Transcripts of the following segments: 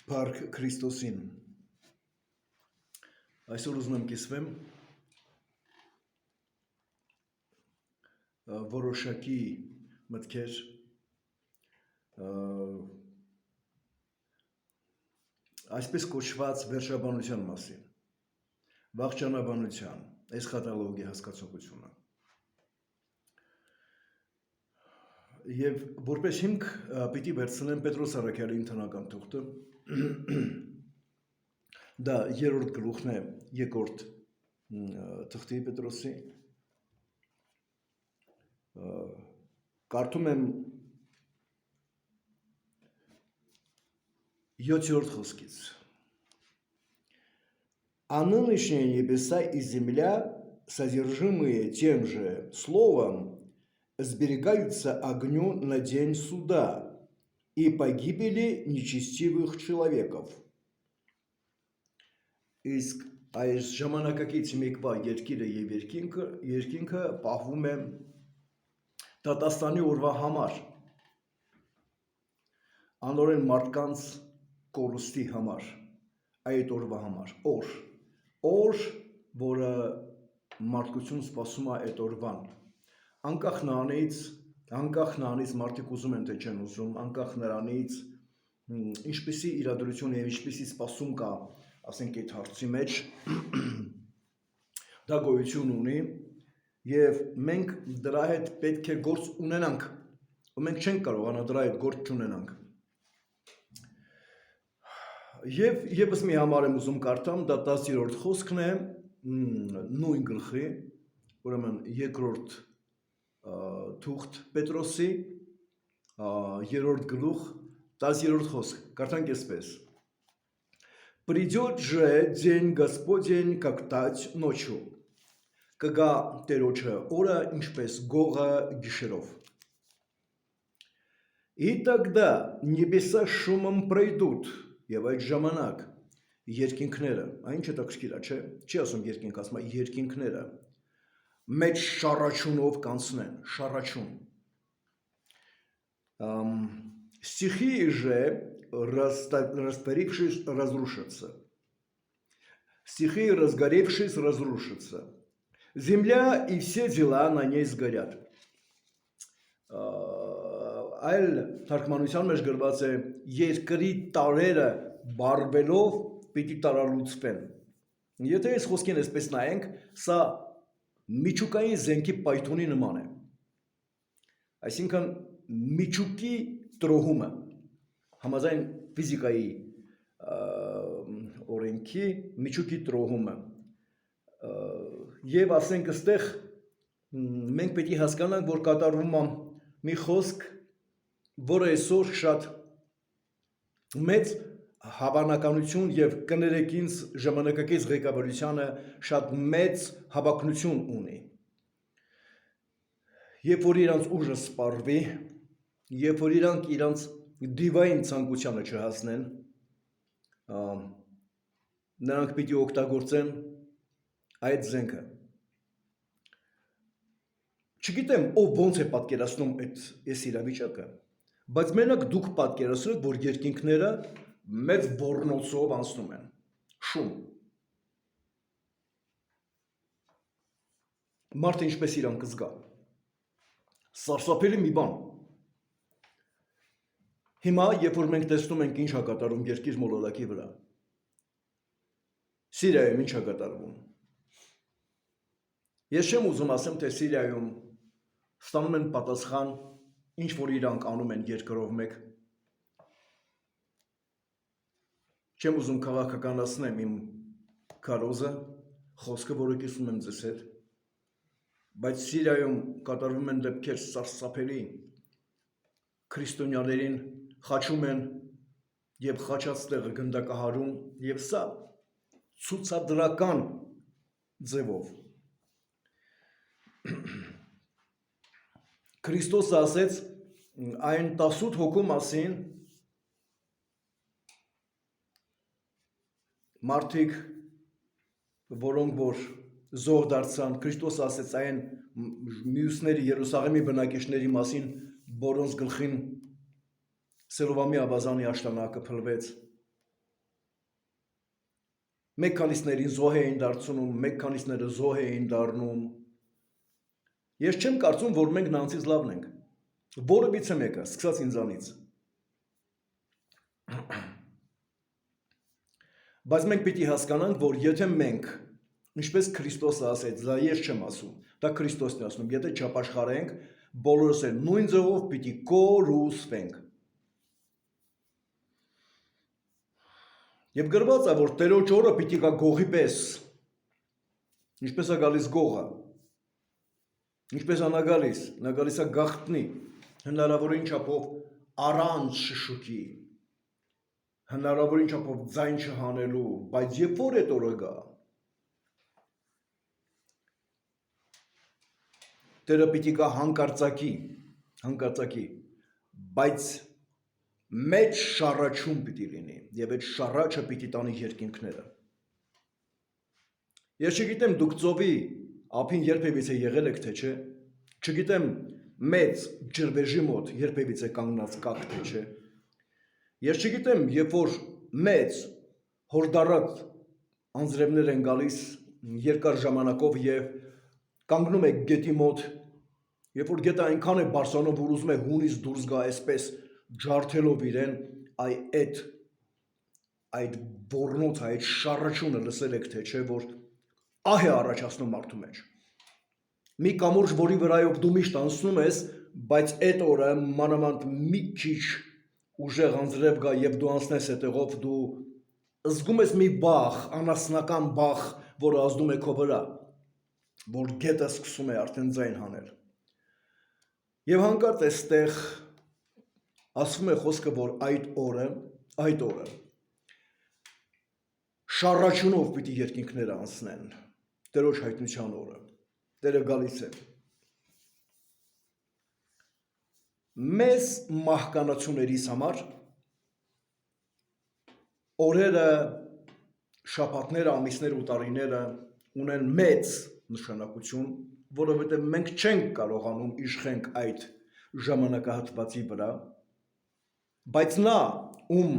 Փառք Քրիստոսին։ Այսօր ուզում եմ կիսվեմ որոշակի մտքեր այսպես կոչված վերջաբանության մասին, վախճանաբանության, էսխատոլոգիա հասկացողությունը։ Եվ որպես հիմք պիտի վերցնեմ Պետրոս Արաքյալի ընթանական թուղթը, դա երրորդ գլուխն է երկրորդ թղթի Պետրոսի, կարդում եմ 7-րդ խոսքից. А нынешняя небеса и земля, содержимые тем же словом, сберегаются огню на день суда и погибели нечестивых человеков. Իսկ այս ժամանակակից մեկվա երկիրը եւ երկինքը պահվում է դատաստանի օրվա համար, անորեն մարդկանց կորուստի համար, այդ օրվա համար, օր, որը մարդկություն սպասում է այդ օրվան, անկախ նրանից մարդիկ ուզում են թե չեն ուզում, անկախ նրանից ինչպիսի իրադրություն եւ ինչպիսի սպասում կա, ասենք այդ հարցի մեջ, դա գոյություն ունի եւ մենք դրա հետ պետք է գործ ունենանք, ու մենք չենք կարողանա դրա հետ գործ չունենանք։ Եվ եւս մի համար եմ ուզում կարդամ, դա 10-րդ խոսքն է, նույն գլխի, ուրեմն երկրորդ թուղթ Պետրոսի, երրորդ գլուխ, 10-րդ խոսք, կարդանք այսպես. Придет же день Господень, как тать ночью, կգա Տերոջը օրը ինչպես գողը գիշերով. И тогда небеса шумом пройдут, եւ այդ ժամանակ երկինքները, այն չտակսկիր է, չի ասում երկինք, ասում է երկինքները մեծ շառաչունով կանցնեն, шарачун. Стихии же, растворившись, разрушатся. Стихии, разгоревшись, разрушатся. Земля и все дела на ней сгорят. Այլ թարգմանության մեջ գրված է երկրի տարերը բարվելով պիտի տարալուծվեն։ Եթե այս խոսքին այսպես նայենք, սա միջուկային զենքի պայթունի նման է։ Այսինքն միջուկի տրոհումը, համաձայն ֆիզիկայի օրենքի միջուկի տրոհումը։ Եվ ասենք այստեղ մենք պետք է հասկանանք, որ կատարվում է մի խոսք, որը այսօր շատ մեծ հավանականություն եւ կներեք ինձ ժամանակակից ղեկավարությանը շատ մեծ հավակնություն ունի։ Երբ որ իրանց ուժը սպառվի, երբ որ իրանք իրանց դիվային ցանկությանը չհասնեն, նրանք պիտի օգտագործեն այդ զենքը։ Չգիտեմ, ով ոնց է պատկերացնում այս իրավիճակը, բայց մենակ դուք պատկերացրեք, որ երկինքները մեծ ոռնոցով անցնում են, շում։ Մարդը ինչպես իրան կզգա։ Սարսափելի մի բան։ Հիմա, երբ որ մենք տեսնում ենք ինչ է կատարվում երկիր մոլորակի վրա, Սիրիայում ինչ է կատարվում։ Ես չեմ ուզում ասեմ, թե Սիրիայում ստանում են պատասխան, ինչ որ իրանք անում են երկրով մեկ։ Չեմ ուզում քաղաքականացնեմ իմ քարոզը, խոսքը, որը կիսում եմ ձեզ հետ, բայց Սիրիայում կատարվում են դեպքեր սարսափելի, քրիստոնյաներին խաչում են եւ խաչած տեղը գնդակահարում եւ սա ցուցադրական ձևով։ Քրիստոսը ասեց այն 18 հոգու մասին, մարդիկ, որոնք որ զոհ դարձան, Քրիստոսը ասեց այն մյուսների Երուսաղեմի բնակիչների մասին, որոնց գլխին Սելովամի ավազանի աշտանակը փլվեց, Մեկ քանիսներին զոհ էին դարձնում, մեկ քանիսները զոհ էին դառնում։ Ես չեմ կարծում, որ մենք նրանցից լավն ենք։ Որևիցե մեկը, սկսած ինձանից։ Բայց մենք պիտի հասկանանք, որ եթե մենք, ինչպես Քրիստոսը ասեց, դա ես չեմ ասում, դա Քրիստոսն է ասում, եթե չապաշխարենք, բոլորս էլ նույն ձևով պիտի կորուսվենք։ Եվ գրված է, որ Տերոջ օրը պիտի գա գողի պես, ինչպես է գալիս գողը, ինչպես է նա գալիս է գաղտնի, հնարավորին չափով առանց շշուկի, հնարավորին չափով ձայն չհանելու, բայց երբ որ այդ օրը գա, Տերը պիտի գա հանկարծակի, բայց մեծ շառաչում պիտի լինի, և այդ շառաչը պիտի տանի երկինքները։ Ես չգիտեմ դուք ծովի ափին երբևիցե եղել եք, թե չէ, չգիտեմ մեծ ջրվեժի մոտ երբևիցե կանգնած կաք, թե չէ, ես չգիտեմ, երբ որ մեծ հորդառատ անձրևներ են գալիս երկար ժամանակով և կանգնում եք գետի մոտ, երբ որ գետը այնքան է բարձրանում, որ ուզում է հունից դուրս գա այսպես ջարդելով իրեն, այդ ոռնոցը, այդ շառաչյունը լսել եք, թե չէ, որ ահ է առաջացնում մարդու մեջ։ Մի կամուրջ, որի վրայով դու միշտ անցնում ես, բայց այդ օրը մանավանդ մի քիչ ուժեղ անձրև գա և դու անցնես այդտեղով, դու զգում ես մի բախ, անասնական բախ, որը ազդում է քո վրա, որ գետը սկսում է արդեն ձայն հանել։ Եվ հանկարծ այստեղ ասվում է խոսքը, որ այդ օրը շառաչյունով պիտի երկինքները անցնեն, Տերոջ հայտնության օրը, Տերը գալիս է։ Մեզ մահկանացուներիս համար օրերը, շաբաթները, ամիսները ու տարիները ունեն մեծ նշանակություն, որովհետև մենք չենք կարողանում իշխենք այդ ժամանակահատվածի վրա, բայց նա, ում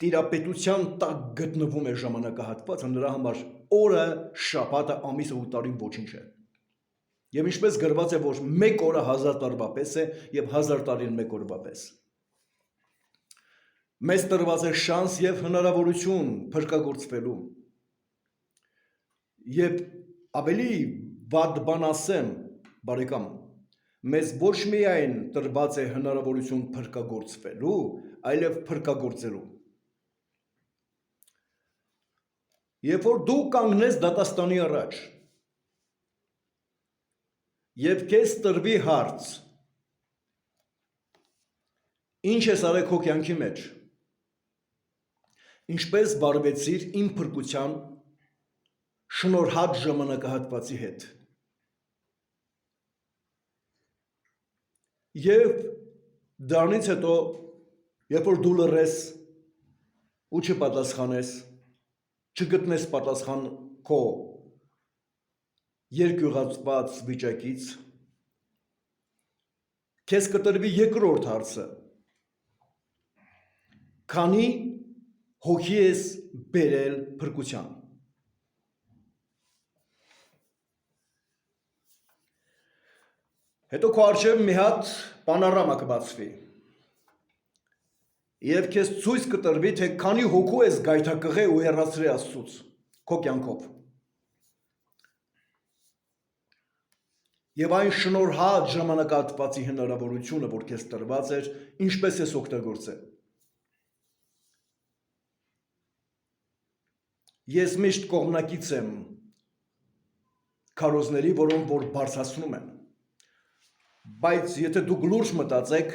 տիրապետության տակ գտնվում է ժամանակահատվածը, նրա համար օրը, շաբաթը, ամիսը ու տարին ոչինչ է։ Եվ ինչպես գրված է, որ մեկ օրը 1000 տարվա պես է և 1000 տարին մեկ օրվա պես։ Մեզ տրված է շանս և հնարավորություն փրկագործվելու։ Եվ ավելի վատ բան ասեմ, բարեկամ, մեզ ոչ միայն տրված է հնարավորություն փրկագործվելու, այլև փրկագործելու։ Երբ որ դու կանգնես դատաստանի առաջ, և քեզ տրվի հարց, ինչ ես արել քո կյանքի մեջ, ինչպես վարվեցիր իմ փրկության շնորհած ժամանակահատվածի հետ, և դրանից հետո, երբ որ դու լռես ու չպատասխանես, չգտնես պատասխան քո երկյուղացված վիճակից, քեզ կտրվի երկրորդ հարցը. քանի հոգի ես բերել փրկության։ Հետո քո առջև մի հատ պանորամա կբացվի և քեզ ցույց կտրվի, թե քանի հոգու ես գայթակղել ու հեռացրել Աստծուց քո կյանքով։ Եվ այն շնորհած ժամանակահատվածի հնարավորությունը, որ քեզ տրված էր, ինչպես ես օգտագործել։ Ես միշտ կողմնակից եմ քարոզների, որոնք որ բարձրացնում են, բայց եթե դուք լուրջ մտածեք,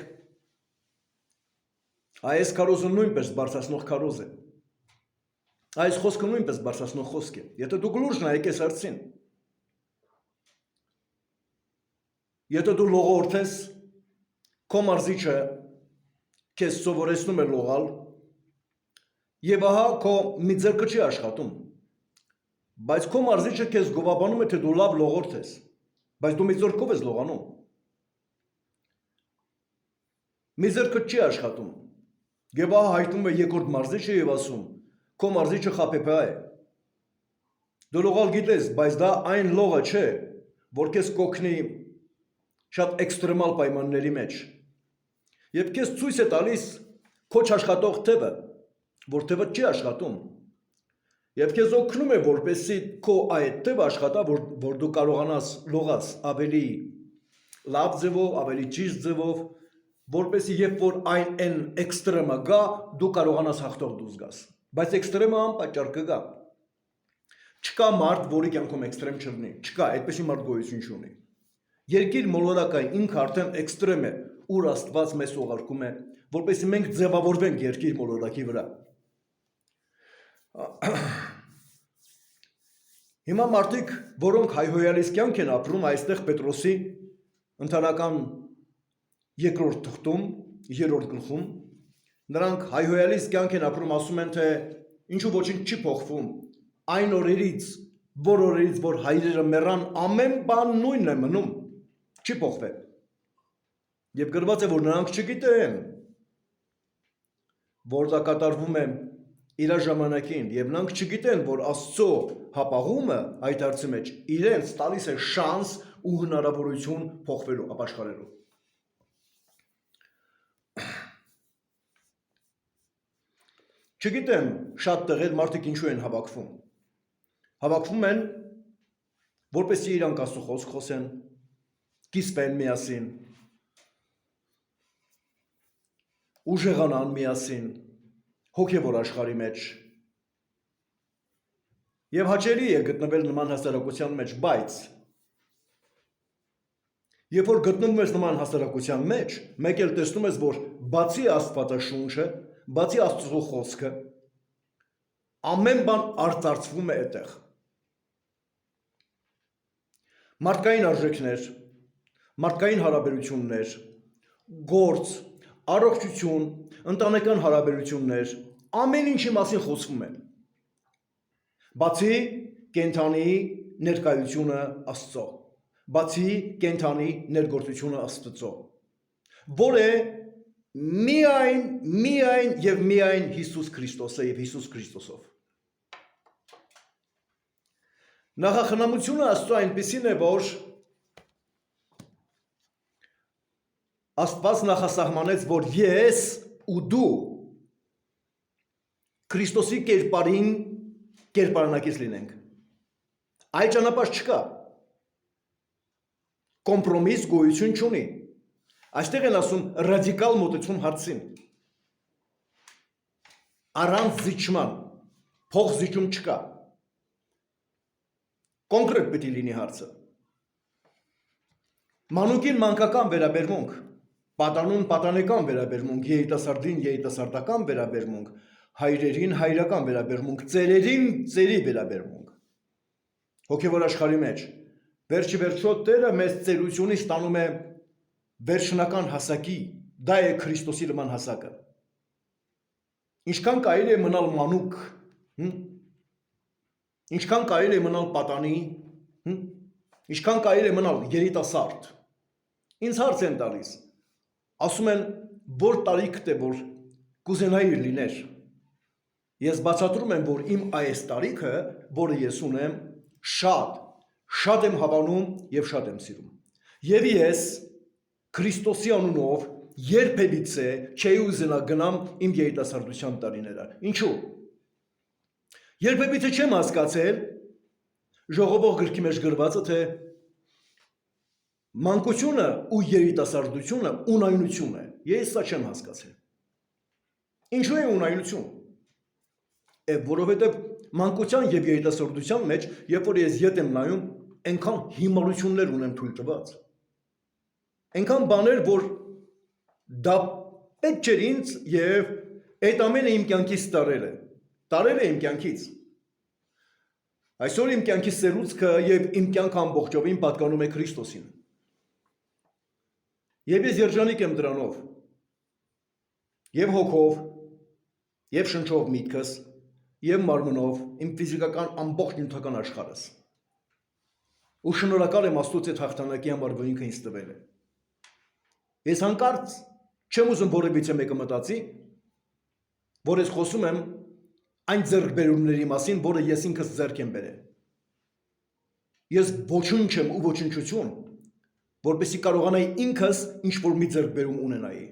այս քարոզը նույնպես բարձրացնող քարոզ է, այս խոսքը նույնպես բարձրացնող խոսք է, եթե դուք լուրջ նայեք այս հարցին, եթե դու լողորթես, քո մարզիչը քեզ սովորեցնում է լողալ, և ահա քո մի ձեռքը չի աշխատում, բայց քո մարզիչը քեզ գովաբանում է, թե դու լավ լողորդ ես, բայց դու մի ձեռքով ես լողանում, մի ձեռքը չի աշխատում, և ահա հայտնվում է երկրորդ մարզիչը և ասում, քո մարզիչը խապեպա է։ Դու լողալ գիտես, բայց դա այն լողը չէ, որ քեզ կօգնի շատ էքստրեմալ պայմանների մեջ։ Եվ քեզ ցույց է տալիս քո աշխատող թևը, որ թևը չի աշխատում։ Եվ քեզ օգնում է, որպեսզի քո այդ թևը աշխատա, որ դու կարողանաս լողաս ավելի լավ ձևով, ավելի ճիշտ ձևով, որպեսզի երբ որ այն էքստրեմը գա, դու կարողանաս հաղթող դուրս գաս։ Բայց էքստրեմը անպատճառ կգա։ Չկա մարդ, որի կյանքում էքստրեմ չլինի։ Չկա, այդպեսի մարդ գոյություն չունի։ Երկիր մոլորակային ինքը արդեն էքստրեմ է, ուր Աստված մեզ ուղարկում է, որպեսզի մենք ձևավորվենք երկիր մոլորակի վրա։ Հիմա մարդիկ, որոնք հայհոյալից կյանք են ապրում, այստեղ Պետրոսի ընթանական երկրորդ թղթում, 3-րդ գլխում, նրանք հայհոյալից կյանք են ապրում, ասում են, թե ինչու ոչինչ չի փոխվում, այն օրերից, որ հայրերը մեռան, ամեն բան նույնն է մնում, չի փոխվել։ Եվ գրված է, որ նրանք չգիտեն, որ դա կատարվում է իր ժամանակին, եւ նրանք չգիտեն, որ Աստծո հապաղումը այդ հարցի մեջ իրենց տալիս է շանս ու հնարավորություն փոխվելու, ապաշխարելու։ Չգիտեմ, շատ տեղեր մարդիկ ինչու են հավաքվում։ Հավաքվում են, որպեսզի իրանք Աստծո խոսք խոսեն, կիսվեն միասին, ուժեղանան միասին, հոգևոր աշխարհի մեջ։ Եվ հաճելի է գտնվել նման հասարակության մեջ, բայց երբ որ գտնվում ես նման հասարակության մեջ, մեկ էլ տեսնում ես, որ բացի Աստվածաշունչը, բացի Աստծո խոսքը, ամեն բան արծարծվում է այդտեղ։ Մարդկային արժեքներ, մարդկային հարաբերություններ, գործ, առողջություն, ընտանեկան հարաբերություններ, ամեն ինչի մասին խոսվում է։ Բացի կենդանի ներկայությունը Աստծո, բացի կենդանի ներգործությունը Աստծո, որ է միայն եւ միայն Հիսուս Քրիստոսը եւ Հիսուս Քրիստոսով։ Նախախնամությունը Աստծո այնպիսին է, որ Աստված նախասահմանեց, որ ես ու դու Քրիստոսի կերպարին կերպարանակից լինենք։ Այլ ճանապարհ չկա։ Կոմպրոմիս գոյություն չունի։ Այստեղ են ասում ռադիկալ մոտեցում հարցին։ Առանց զիջման, փող զիջում չկա։ Կոնկրետ պետք է լինի հարցը։ Մանուկին մանկական վերաբերմունք, պատանուն պատանեկան վերաբերմունք, երիտասարդին երիտասարդական վերաբերմունք, հայրերին հայրական վերաբերմունք, ծերերին ծերի վերաբերմունք։ Հոգևոր աշխարհի մեջ վերջի վերջո Տերը մեզ ծերությունից ստանում է վերջնական հասակի, դա է Քրիստոսի նման հասակը։ Ինչքան կարելի է մնալ մանուկ, ինչքան կարելի է մնալ պատանի, ինչքան կարելի է մնալ երիտասարդ։ Ինձ հարց են տալիս, ասում են, որ տարիքն է, որ կուզենայի լիներ։ Ես բացատրում եմ, որ իմ այս տարիքը, որը ես ունեմ, շատ եմ հավանում եւ շատ եմ սիրում։ Եվ ես Քրիստոսի անունով երբևիցե չէի ուզենա գնամ իմ երիտասարդության տարիները։ Ինչու՞։ Երբևիցե չեմ հասկացել ժողովող գրքի մեջ գրվածը, թե մանկությունը ու երիտասարդությունը ունայնություն է։ Ես սա չեմ հասկացել։ Ինչու է ունայնություն։ Որովհետև մանկության եւ երիտասարդության մեջ, երբ որ ես ետ եմ նայում, այնքան հիմարություններ ունեմ թույլ տված։ Այնքան բաներ, որ դա պետք չէր ինձ եւ այդ ամենը իմ կյանքից տարել է իմ կյանքից։ Այսօր իմ կյանքի սերուցքը եւ իմ կյանքը ամբողջովին պատկանում է Քրիստոսին։ Եվ ես երջանիկ եմ դրանով։ Եվ հոգով, եւ շնչով միտքս, եւ մարմնով, իմ ֆիզիկական ամբողջ նյութական աշխարհս։ Ու շնորհակալ եմ Աստծո այդ հաղթանակի համար, որ ինքը ինձ տվել է։ Ես հանկարծ չեմ ուզում որևիցե մեկը մտածի, որ ես խոսում եմ այն ձեռքբերումների մասին, որը ես ինքս ձեռք եմ բերել։ Ես ոչինչ եմ ու ոչնչություն, որպեսզի կարողանայի ինքս ինչ-որ մի ձեռքբերում ունենայի։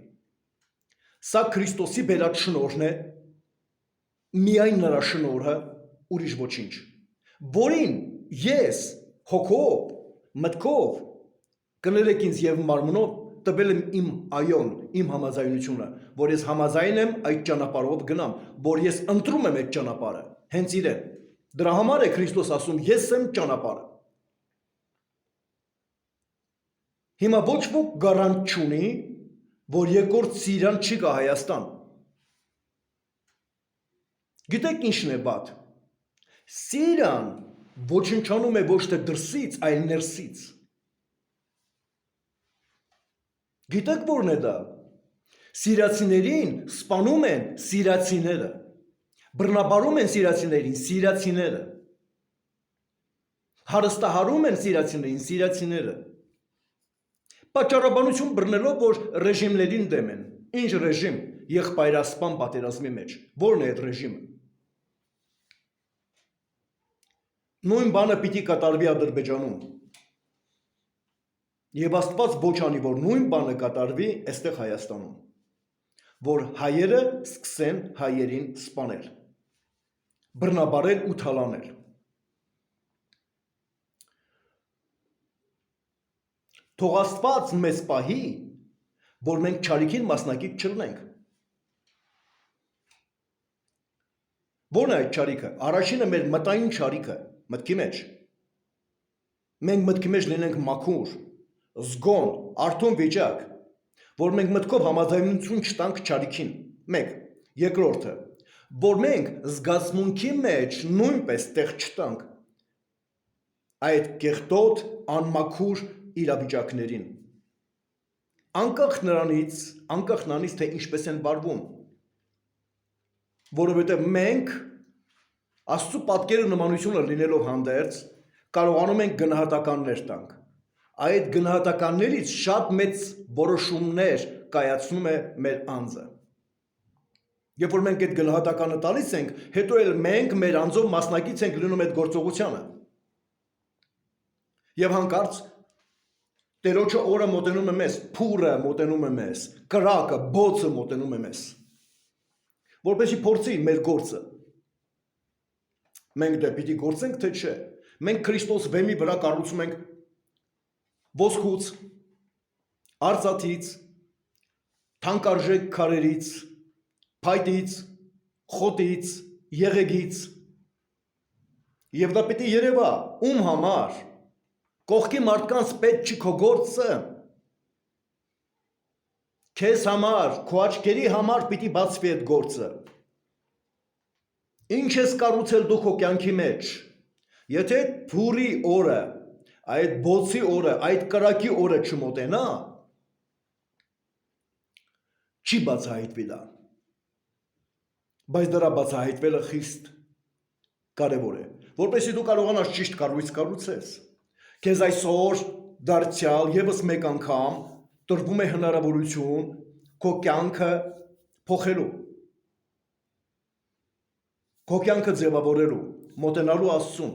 Սա Քրիստոսի բերած շնորհն է, միայն նրա շնորհը, ուրիշ ոչինչ, որին ես հոգով, մտքով, կներեք ինձ եւ մարմնով տվել եմ իմ այոն, իմ համաձայնությունը, որ ես համաձայն եմ այդ ճանապարհով գնամ, որ ես ընտրում եմ այդ ճանապարհը, հենց իրեն։ Դրա համար է Քրիստոս ասում, ես եմ ճանապարհը։ Հիմա ոչ ոք գարանտ չունի, որ երկրորդ Սիրիան չի գա Հայաստան։ Գիտեք ինչն է բադ։ Սիրիան ոչնչանում է ոչ թե դրսից, այլ ներսից։ Գիտեք որն է դա։ Սիրիացիներին սպանում են սիրիացիները, բռնաբարում են սիրիացիներին սիրիացիները, հարստահարում են սիրիացիներին սիրիացիները, պատճառաբանություն բռնելով, որ ռեժիմներին դեմ են։ Ինչ ռեժիմ, եղբայրասպան պատերազմի մեջ, որն է այդ ռեժիմը։ Նույն բանը պիտի կատարվի Ադրբեջանում։ Եվ Աստված ոչ անի, որ նույն բանը կատարվի այստեղ Հայաստանում, որ հայերը սկսեն հայերին սպանել, բռնաբարել ու թալանել։ Թող Աստված մեզ պահի, որ մենք չարիքին մասնակից չլինենք։ Ո՞րն է այդ չարիքը։ Առաջինը մեր մտային չարիքը, մտքի մեջ։ Մենք մտքի մեջ լինենք մաքուր, զգոն, արթուն վիճակ, որ մենք մտքով համաձայնություն չտանք չարիքին։ Մեկ, երկրորդը, որ մենք զգացմունքի մեջ նույնպես տեղ չտանք այդ կեղտոտ, անմաքուր իրավիճակներին։ Անկախ նրանից, թե ինչպես են վարվում, որովհետև մենք Աստծո պատկերը նմանությունը լինելով հանդերձ կարողանում ենք գնահատականներ տանք։ Այդ գնահատականներից շատ մեծ որոշումներ կայացնում է մեր անձը։ Երբ որ մենք այդ գնահատականը տալիս ենք, հետո էլ մենք մեր անձով մասնակից ենք լինում այդ գործողությանը։ Եվ հանկարծ Տերոջը օրը մոտենում է մեզ, փուրը մոտենում է մեզ, կրակը, բոցը մոտենում է մեզ, որպեսզի փորձի մեր գործը։ Մենք դա պիտի գործենք, թե չէ։ Մենք Քրիստոս վեմի վրա կառուցում ենք ոսկուց, արծաթից, թանկարժեք քարերից, փայտից, խոտից, եղեգից։ Եվ դա պիտի երևա ում համար։ Կողքի մարդկանց պետք չի քո գործը։ Քեզ համար, քո աչքերի համար պիտի բացվի այդ գործը։ Ինչ ես կառուցել դու քո կյանքի մեջ։ Եթե փուրի օրը, այդ բոցի օրը, այդ կրակի օրը չմոտենա, չի բացահայտվի դա։ Բայց դրա բացահայտվելը խիստ կարևոր է, որպեսզի դու կարողանաս ճիշտ կառույց կառուցես։ Քեզ այսօր դարձյալ եւս մեկ անգամ տրվում է հնարավորություն քո կյանքը փոխելու, քո կյանքը ձևավորելու, մոտենալու Աստծուն,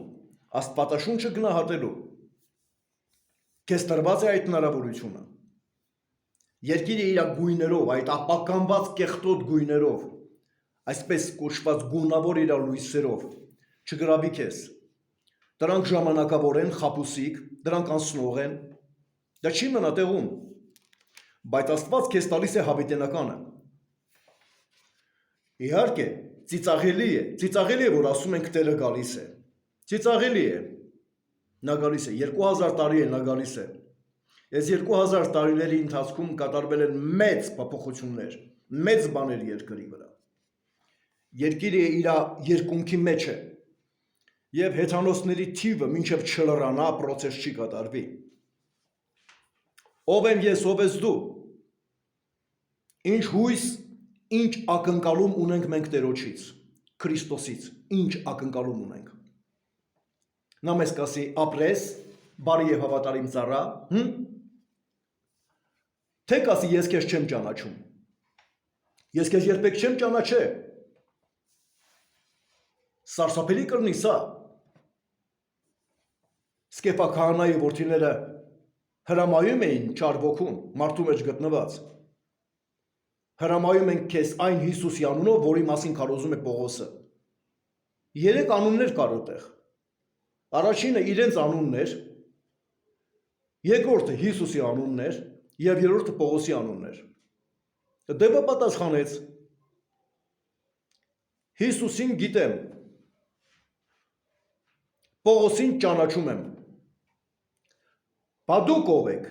Աստվածաշունչը գնահատելու։ Քեզ տրված է այդ հնարավորությունը։ Երկիրը իր գույներով, այդ ապականված կեղտոտ գույներով, այսպես կոչված գունավոր իր լույսերով չգրավի քեզ։ Դրանք ժամանակավոր են, խաբուսիկ, դրանք անցնող են, դա չի մնա տեղում, բայց Աստված քեզ տալիս է հավիտենականը։ Իհարկե, ծիծաղելի է, որ ասում ենք Տերը գալիս է, ծիծաղելի է, նա գալիս է, 2000 տարի է նա գալիս է, այս 2000 տարիների ընթացքում կատարվել են մեծ փոփոխություններ, մեծ բաներ երկրի վրա, երկիրը իր երկունքի մեջ է, և հեթանոսների թիվը մինչև չլրանա, պրոցես չի կատարվի։ Ով եմ ես, ով ես դու, ինչ հույս, ինչ ակնկալում ունենք մենք Տերոջից, Քրիստոսից, ինչ ակնկալում ունենք։ Նա մեզ կասի ապրես, բարի և հավատարիմ ծառա, թե կասի ես քեզ չեմ ճանաչում, ես քեզ երբեք չեմ ճանաչել, Սարսափելի կրնի սա։ Սկեփա քահանայի որդիները հրամայում էին չար ոգուն, մարդու մեջ գտնված։ Հրամայում են քեզ այն Հիսուսի անունով, որի մասին քարոզում է Պողոսը։ 3 անուններ կար այդտեղ։ Առաջինը իրենց անունն էր, երկրորդը Հիսուսի անունն էր եւ երրորդը Պողոսի անունն էր։ Դեպը պատասխանեց. Հիսուսին գիտեմ, Պողոսին ճանաչում եմ։ Բա դուք ով եք։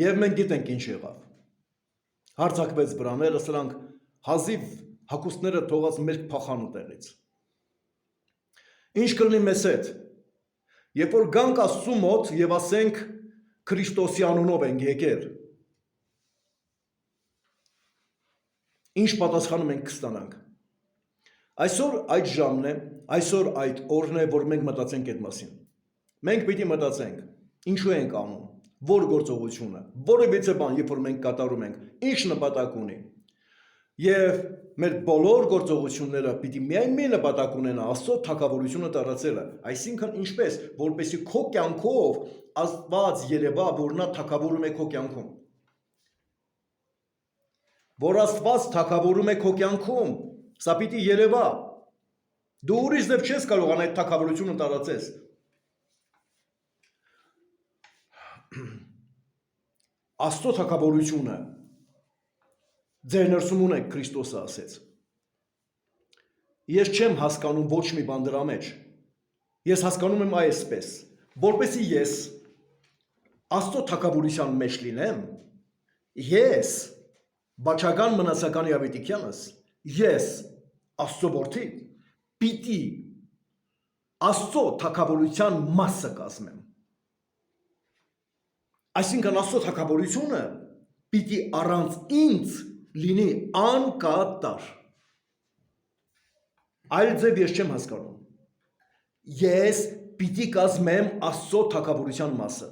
Եվ մենք գիտենք ինչ եղավ։ Հարձակվեց վրաները, սրանք հազիվ հագուստները թողած մերկ փախան տեղից։ Ինչ կլինի մեզ հետ, երբ որ գանք Աստծու մոտ եւ ասենք Քրիստոսի անունով ենք եկել, ինչ պատասխանը մենք կստանանք։ Այսօր այդ ժամն է, այսօր այդ օրն է, որ մենք մտածենք այդ մասին։ Մենք պիտի մտածենք, ինչու ենք անում, որ գործողությունը, որևիցե բան, երբ որ մենք կատարում ենք, ինչ նպատակ ունի։ Եվ մեր բոլոր գործողությունները պիտի միայն մի նպատակ ունենա Աստծո թագավորությունը տարածելը, այսինքն ինչպես, որպեսզի քո կյանքով Աստված երևա, որ նա թագավորում է քո կյանքում։ Որ Աստված թագավորում է քո կյանքում, սա պիտի երևա։ Դու ուրիշ ձև չես կարող այդ թագավորությունը տարածես։ Աստծո թագավորությունը ձեր ներսում ունեք, Քրիստոսը ասեց։ Ես չեմ հասկանում ոչ մի բան դրա մեջ։ Ես հասկանում եմ այսպես, որպեսզի ես Աստծո թագավորության մեջ լինեմ, ես բաչական մնացական Ավետիքյանս, ես Աստծո որդի, պիտի Աստծո թագավորության մասը կազմեմ։ Այսինքն Աստծո թագավորությունը պիտի առանց ինձ լինի անկատար։ Այլ ձև ես չեմ հասկանում։ Ես պիտի կազմեմ Աստծո թագավորության մասը։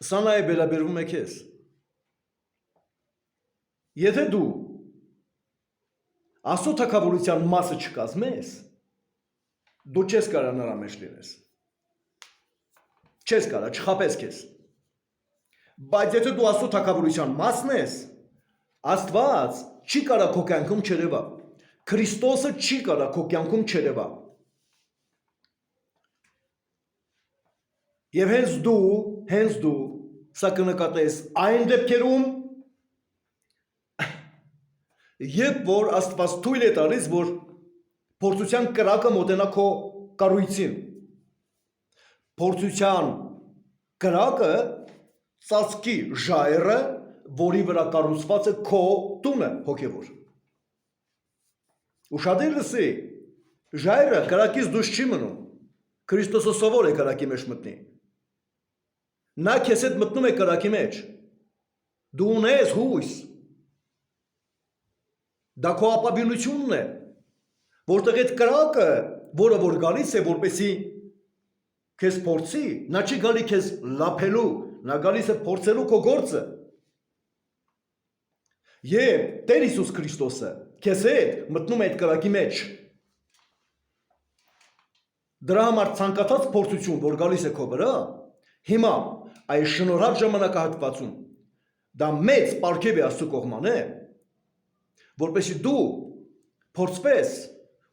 Սա նաև վերաբերվում է քեզ։ Եթե դու Աստծո թագավորության մասը չկազմես, դու չես կարա նրա մեջ լինես։ Չես կարա, չխապես քեզ։ Բայց եթե դու Աստծո թագավորության մասն ես, Աստված չի կարա քո կյանքում չերևա։ Քրիստոսը չի կարա քո կյանքում չերևա։ Եվ հենց դու սա կնկատես այն դեպքերում, երբ որ Աստված թույլ է տալիս, որ փորձության կրակը մոտենա քո կառույցին։ Փորձության կրակը ծածկի ժայռը, որի վրա կառուցված է քո տունը հոգևոր։ Ուշադիր լսի, ժայռը կրակից դուրս չի մնում։ Քրիստոսը սովոր է կրակի մեջ մտնի։ Նա քեզ հետ մտնում է կրակի մեջ։ Դու ունես հույս։ Դա քո ապավինությունն է, որտեղ այդ կրակը, որը որ գալիս է, որպեսի քեզ փորձի, նա չի գալի քեզ լափելու, նա գալիս է փորձելու քո գործը։ Եվ Տեր Հիսուս Քրիստոսը քեզ հետ մտնում է այդ կրակի մեջ։ Դրա համար ցանկացած փորձություն, որ գալիս է քո վրա, հիմա այս շնորհած ժամանակահատվածում դա մեծ պարգև է Աստծո կողմանը, որպեսզի դու փորձվես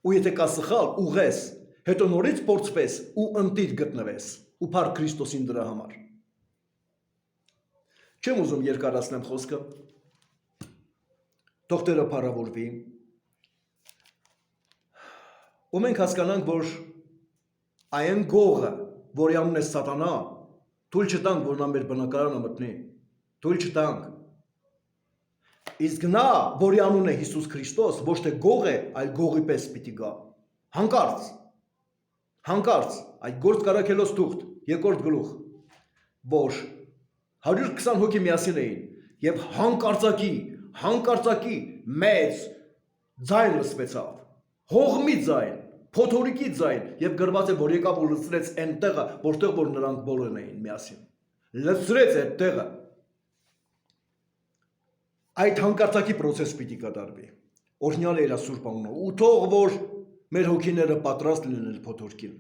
ու եթե կա սխալ ուղես, հետո նորից փորձվես ու ընտիր գտնվես ու փառք Քրիստոսին դրա համար։ Չեմ ուզում երկարացնեմ խոսքը։ Թող Տերը փառավորվի։ Ու մենք հասկանանք, որ այն գողը, որի անունն է Սատանա, թույլ չտանք, որ նա մեր բնակարանը մտնի, թույլ չտանք։ Իսկ նա, որի անունն է Հիսուս Քրիստոս, ոչ թե գող է, այլ գողի պես պիտի գա։ Հանկարծ, այդ գործ կարաքելոց թուղթ, երկրորդ գլուխ, որ 120 հոգի միասին էին, եւ հանկարծակի մեծ ձայն լսվեցավ, հողմի ձայն, փոթորիկի ձայն, եւ գրված է, որ եկավ ու լցրեց այն տեղը, որտեղ որ նրանք բոլորն էին միասին։ Լցրեց այդ տեղը։ Այդ հանկարծակի process պիտի կատարվի։ Օրհնյալ է իր Սուրբ անունը։ Ու թող որ մեր հոգիները պատրաստ լինեն փոթորկին։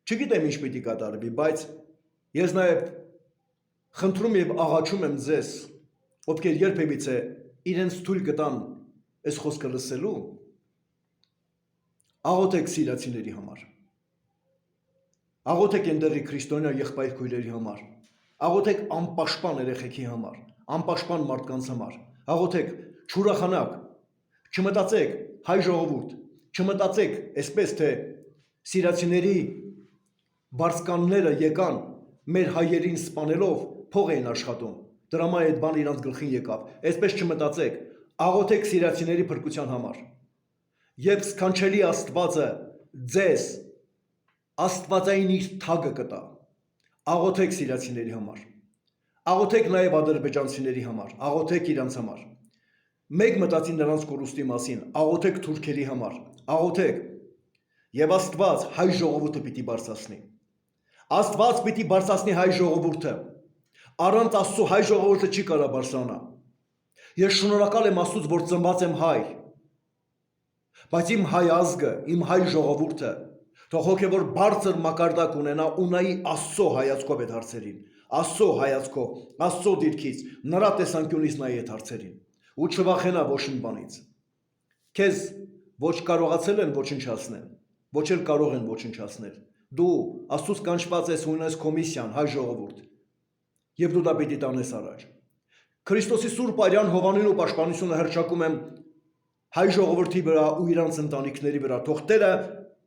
Չգիտեմ ինչ պիտի կատարվի, բայց ես նաև խնդրում եւ աղաչում եմ ձեզ, ովքեր երբևիցե իրենց թույլ կտան այս խոսքը լսելու, աղոթեք սիրացիների համար։ Աղոթեք այնտեղի քրիստոնյա եղբայր քույրերի համար։ Աղոթեք անպաշտպան երեխեքի համար, անպաշտպան մարդկանց համար։ Աղոթեք, չուրախանաք, չմտածեք, հայ ժողովուրդ, չմտածեք, այսպես թե սիրացիների բարձկանները եկան մեր հայերին սպանելով փող էին աշխատում։ Դրամա այդ բանը իրանց գլխին եկավ։ Այսպես չմտածեք, աղոթեք սիրացիների փրկության համար։ Եվ սքանչելի Աստվածը ձեզ Աստվածային իր թագը կտա։ Աղոթեք սիրացիների համար։ Աղոթեք նաև ադրբեջանցիների համար, աղոթեք իրանց համար։ Մեկ մտածի նրանց կորուստի մասին, աղոթեք թուրքերի համար, աղոթեք։ Եվ Աստված հայ ժողովուրդը պիտի բարձրացնի։ Աստված պիտի բարձրացնի հայ ժողովուրդը։ Առանց Աստծո հայ ժողովուրդը չի կարա բարձրանա։ Ես շնորհակալ եմ Աստծուց, որ ծնված եմ հայ։ Բայց իմ հայ ազգը, իմ հայ ժողովուրդը թող հոգևոր բարձր մակարդակ ունենա ու նայի Աստծո հայացքով այդ հարցերին, Աստծո հայացքով, Աստծո դիրքից, նրա տեսանկյունից նայի այդ հարցերին ու չվախենա ոչ մի բանից։ Քեզ ոչ կարողացել են ոչնչացնել, ոչ էլ կարող են ոչնչացնել։ Դու Աստծուց կանչված ես ունես կոմիսիան, հայ ժողովուրդ, եւ դու դա պիտի տանես առաջ։ Քրիստոսի Սուրբ արյան հովանին ու պաշտպանությունը հռչակում եմ հայ ժողովրդի վրա ու իրանց ընտանիքների վրա, թող Տերը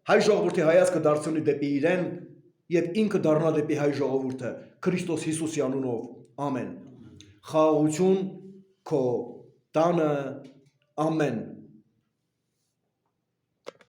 հայ ժողովրդի հայացքը դարձնի դեպի իրեն եւ ինքը դառնա դեպի հայ ժողովուրդը Քրիստոս Հիսուսի անունով, ամեն։ Խաղաղություն քո տանը, ամեն։